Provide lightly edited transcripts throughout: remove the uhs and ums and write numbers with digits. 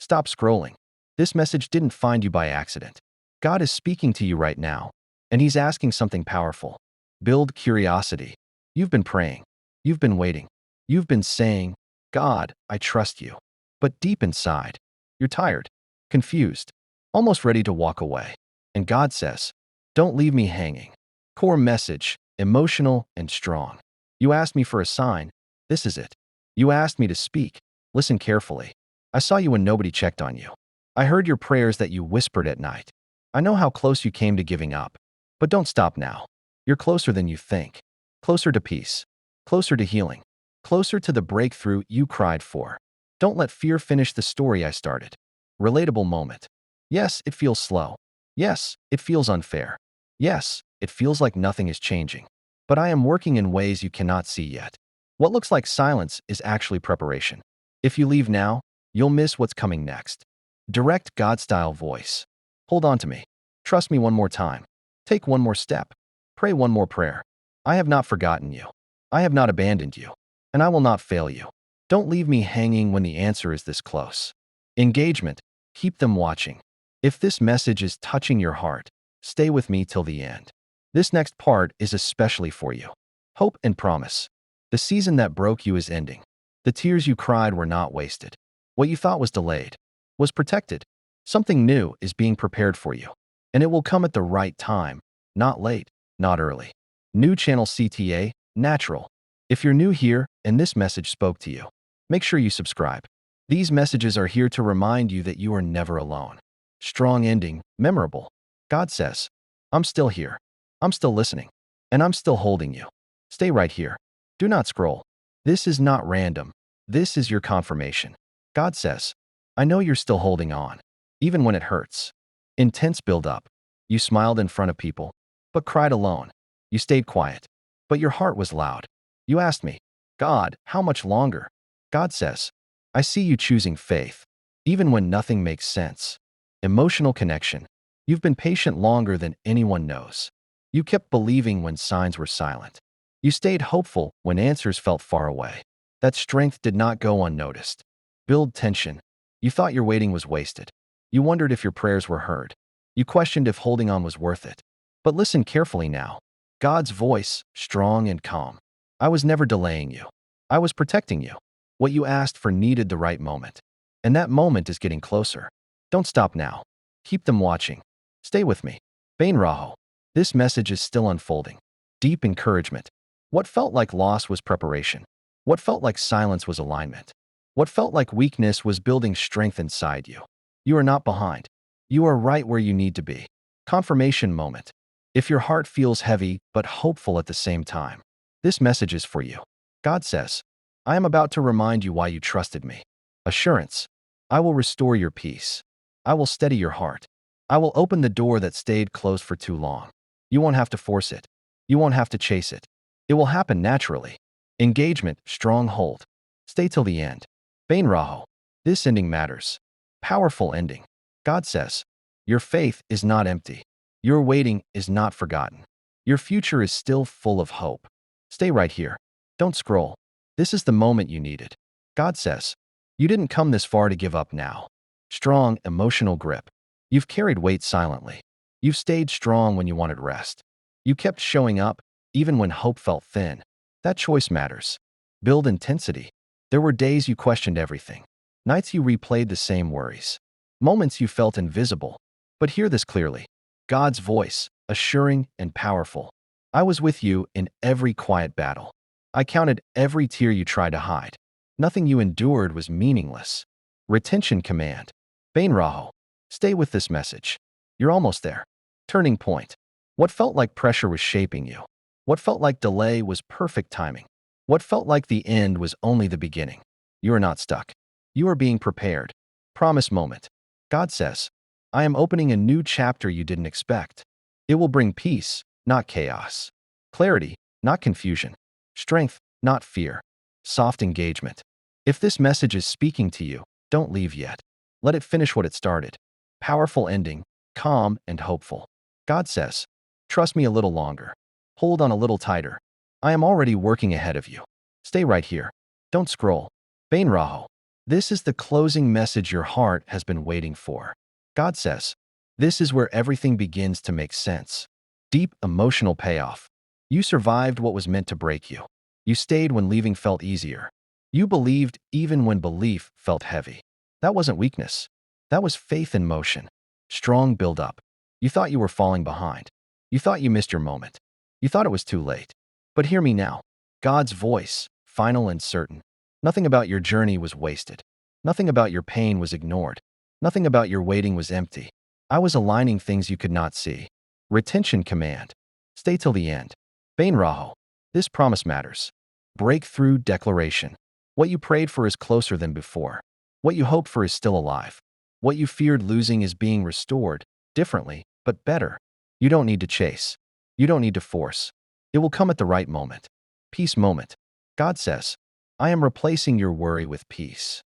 Stop scrolling. This message didn't find you by accident. God is speaking to you right now, and He's asking something powerful. Build curiosity. You've been praying. You've been waiting. You've been saying, God, I trust you. But deep inside, you're tired, confused, almost ready to walk away. And God says, don't leave me hanging. Core message, emotional and strong. You asked me for a sign. This is it. You asked me to speak. Listen carefully. I saw you when nobody checked on you. I heard your prayers that you whispered at night. I know how close you came to giving up. But don't stop now. You're closer than you think. Closer to peace. Closer to healing. Closer to the breakthrough you cried for. Don't let fear finish the story I started. Relatable moment. Yes, it feels slow. Yes, it feels unfair. Yes, it feels like nothing is changing. But I am working in ways you cannot see yet. What looks like silence is actually preparation. If you leave now, you'll miss what's coming next. Direct God-style voice. Hold on to me. Trust me one more time. Take one more step. Pray one more prayer. I have not forgotten you. I have not abandoned you. And I will not fail you. Don't leave me hanging when the answer is this close. Engagement. Keep them watching. If this message is touching your heart, stay with me till the end. This next part is especially for you. Hope and promise. The season that broke you is ending. The tears you cried were not wasted. What you thought was delayed was protected. Something new is being prepared for you. And it will come at the right time, not late, not early. New channel CTA, Natural. If you're new here and this message spoke to you, make sure you subscribe. These messages are here to remind you that you are never alone. Strong ending, memorable. God says, I'm still here. I'm still listening. And I'm still holding you. Stay right here. Do not scroll. This is not random. This is your confirmation. God says, I know you're still holding on, even when it hurts. Intense build-up. You smiled in front of people, but cried alone. You stayed quiet, but your heart was loud. You asked me, God, how much longer? God says, I see you choosing faith, even when nothing makes sense. Emotional connection. You've been patient longer than anyone knows. You kept believing when signs were silent. You stayed hopeful when answers felt far away. That strength did not go unnoticed. Build tension. You thought your waiting was wasted. You wondered if your prayers were heard. You questioned if holding on was worth it. But listen carefully now. God's voice, strong and calm. I was never delaying you. I was protecting you. What you asked for needed the right moment. And that moment is getting closer. Don't stop now. Keep them watching. Stay with me. Bain Raho. This message is still unfolding. Deep encouragement. What felt like loss was preparation. What felt like silence was alignment. What felt like weakness was building strength inside you. You are not behind. You are right where you need to be. Confirmation moment. If your heart feels heavy but hopeful at the same time, this message is for you. God says, I am about to remind you why you trusted me. Assurance. I will restore your peace. I will steady your heart. I will open the door that stayed closed for too long. You won't have to force it. You won't have to chase it. It will happen naturally. Engagement, strong hold. Stay till the end. Bain Raho. This ending matters. Powerful ending. God says, your faith is not empty. Your waiting is not forgotten. Your future is still full of hope. Stay right here. Don't scroll. This is the moment you needed. God says, you didn't come this far to give up now. Strong, emotional grip. You've carried weight silently. You've stayed strong when you wanted rest. You kept showing up, even when hope felt thin. That choice matters. Build intensity. There were days you questioned everything. Nights you replayed the same worries. Moments you felt invisible. But hear this clearly. God's voice, assuring and powerful. I was with you in every quiet battle. I counted every tear you tried to hide. Nothing you endured was meaningless. Retention command. Bain Raho. Stay with this message. You're almost there. Turning point. What felt like pressure was shaping you. What felt like delay was perfect timing. What felt like the end was only the beginning. You are not stuck. You are being prepared. Promise moment. God says, I am opening a new chapter you didn't expect. It will bring peace, not chaos. Clarity, not confusion. Strength, not fear. Soft engagement. If this message is speaking to you, don't leave yet. Let it finish what it started. Powerful ending, calm and hopeful. God says, trust me a little longer. Hold on a little tighter. I am already working ahead of you. Stay right here. Don't scroll. Bain Raho. This is the closing message your heart has been waiting for. God says, this is where everything begins to make sense. Deep emotional payoff. You survived what was meant to break you. You stayed when leaving felt easier. You believed even when belief felt heavy. That wasn't weakness. That was faith in motion. Strong build-up. You thought you were falling behind. You thought you missed your moment. You thought it was too late. But hear me now. God's voice, final and certain. Nothing about your journey was wasted. Nothing about your pain was ignored. Nothing about your waiting was empty. I was aligning things you could not see. Retention command. Stay till the end. Bain Raho. This promise matters. Breakthrough declaration. What you prayed for is closer than before. What you hoped for is still alive. What you feared losing is being restored, differently, but better. You don't need to chase. You don't need to force. It will come at the right moment. Peace moment. God says, I am replacing your worry with peace.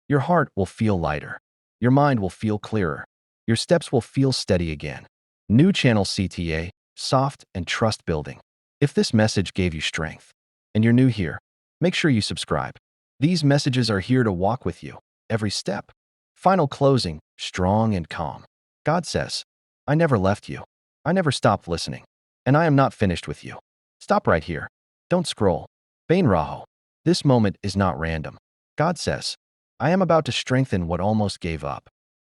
Your heart will feel lighter. Your mind will feel clearer. Your steps will feel steady again. New channel CTA, soft and trust building. If this message gave you strength and you're new here, make sure you subscribe. These messages are here to walk with you every step. Final closing, strong and calm. God says, I never left you. I never stopped listening. And I am not finished with you. Stop right here. Don't scroll. Bain Raho. This moment is not random. God says, I am about to strengthen what almost gave up.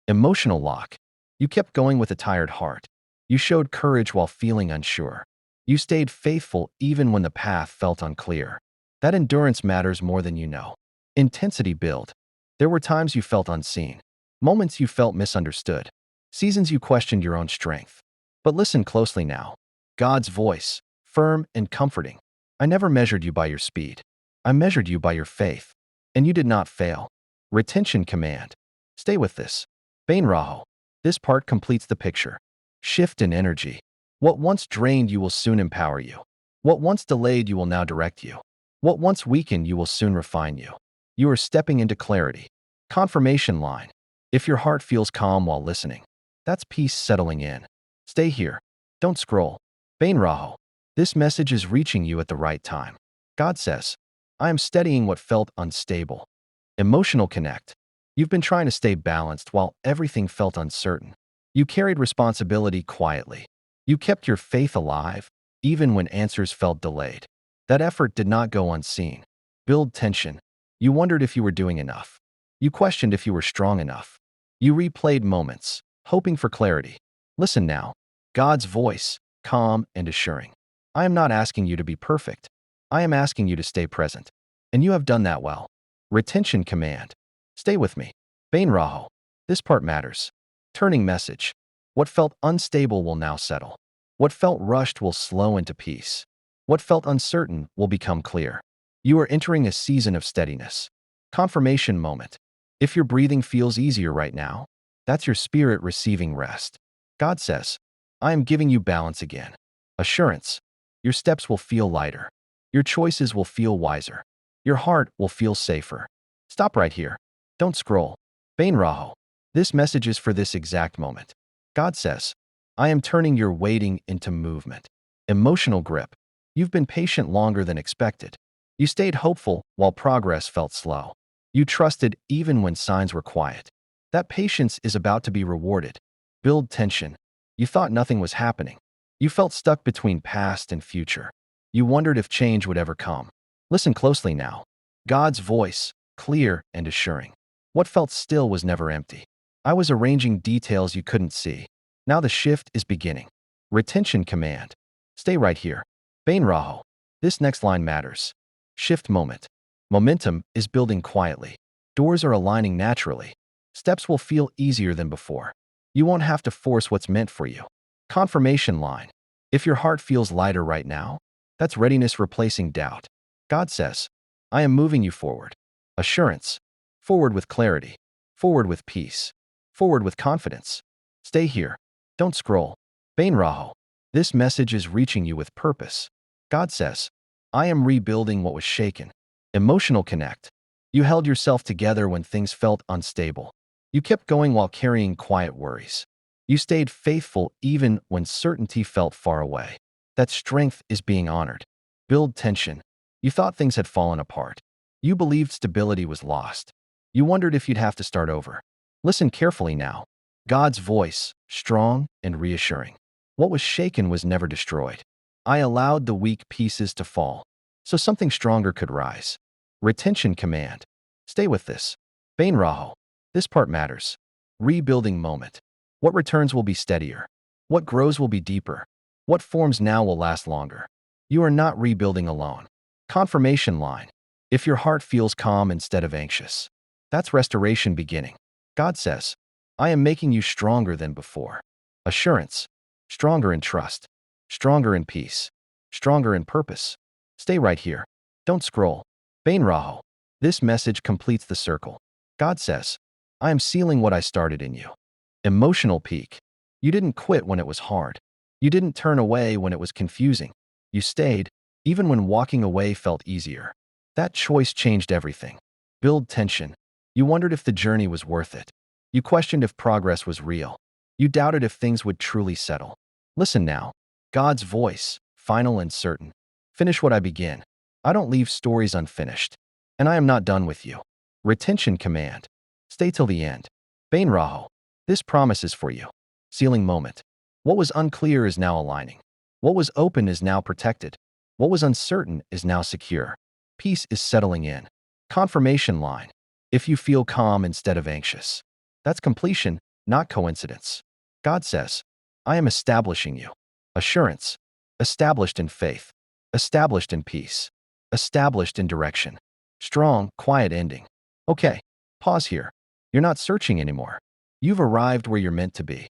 Emotional lock. You kept going with a tired heart. You showed courage while feeling unsure. You stayed faithful even when the path felt unclear. That endurance matters more than you know. Intensity build. There were times you felt unseen. Moments you felt misunderstood. Seasons you questioned your own strength. But listen closely now. God's voice, firm and comforting. I never measured you by your speed. I measured you by your faith. And you did not fail. Retention command. Stay with this. Bain Raho. This part completes the picture. Shift in energy. What once drained you will soon empower you. What once delayed you will now direct you. What once weakened you will soon refine you. You are stepping into clarity. Confirmation line. If your heart feels calm while listening, that's peace settling in. Stay here. Don't scroll. Bain Raho. This message is reaching you at the right time. God says, I am steadying what felt unstable. Emotional connect. You've been trying to stay balanced while everything felt uncertain. You carried responsibility quietly. You kept your faith alive, even when answers felt delayed. That effort did not go unseen. Build tension. You wondered if you were doing enough. You questioned if you were strong enough. You replayed moments, hoping for clarity. Listen now. God's voice, calm and assuring. I am not asking you to be perfect. I am asking you to stay present. And you have done that well. Retention command. Stay with me. Bain Raho. This part matters. Turning message. What felt unstable will now settle. What felt rushed will slow into peace. What felt uncertain will become clear. You are entering a season of steadiness. Confirmation moment. If your breathing feels easier right now, that's your spirit receiving rest. God says, I am giving you balance again. Assurance. Your steps will feel lighter. Your choices will feel wiser. Your heart will feel safer. Stop right here. Don't scroll. Bain Raho. This message is for this exact moment. God says, I am turning your waiting into movement. Emotional grip. You've been patient longer than expected. You stayed hopeful while progress felt slow. You trusted even when signs were quiet. That patience is about to be rewarded. Build tension. You thought nothing was happening. You felt stuck between past and future. You wondered if change would ever come. Listen closely now. God's voice, clear and assuring. What felt still was never empty. I was arranging details you couldn't see. Now the shift is beginning. Retention command. Stay right here. Bain Raho. This next line matters. Shift moment. Momentum is building quietly. Doors are aligning naturally. Steps will feel easier than before. You won't have to force what's meant for you. Confirmation line. If your heart feels lighter right now, that's readiness replacing doubt. God says, I am moving you forward. Assurance. Forward with clarity. Forward with peace. Forward with confidence. Stay here. Don't scroll. Bain Raho. This message is reaching you with purpose. God says, I am rebuilding what was shaken. Emotional connect. You held yourself together when things felt unstable. You kept going while carrying quiet worries. You stayed faithful even when certainty felt far away. That strength is being honored. Build tension. You thought things had fallen apart. You believed stability was lost. You wondered if you'd have to start over. Listen carefully now. God's voice, strong and reassuring. What was shaken was never destroyed. I allowed the weak pieces to fall, so something stronger could rise. Retention command. Stay with this. Bain Raho. This part matters. Rebuilding moment. What returns will be steadier? What grows will be deeper? What forms now will last longer? You are not rebuilding alone. Confirmation line. If your heart feels calm instead of anxious, that's restoration beginning. God says, I am making you stronger than before. Assurance. Stronger in trust. Stronger in peace. Stronger in purpose. Stay right here. Don't scroll. Bain Raho. This message completes the circle. God says, I am sealing what I started in you. Emotional peak. You didn't quit when it was hard. You didn't turn away when it was confusing. You stayed, even when walking away felt easier. That choice changed everything. Build tension. You wondered if the journey was worth it. You questioned if progress was real. You doubted if things would truly settle. Listen now. God's voice, final and certain. Finish what I begin. I don't leave stories unfinished. And I am not done with you. Retention command. Stay till the end. Bain Raho. This promise is for you. Sealing moment. What was unclear is now aligning. What was open is now protected. What was uncertain is now secure. Peace is settling in. Confirmation line. If you feel calm instead of anxious, that's completion, not coincidence. God says, I am establishing you. Assurance. Established in faith. Established in peace. Established in direction. Strong, quiet ending. Okay, pause here. You're not searching anymore. You've arrived where you're meant to be.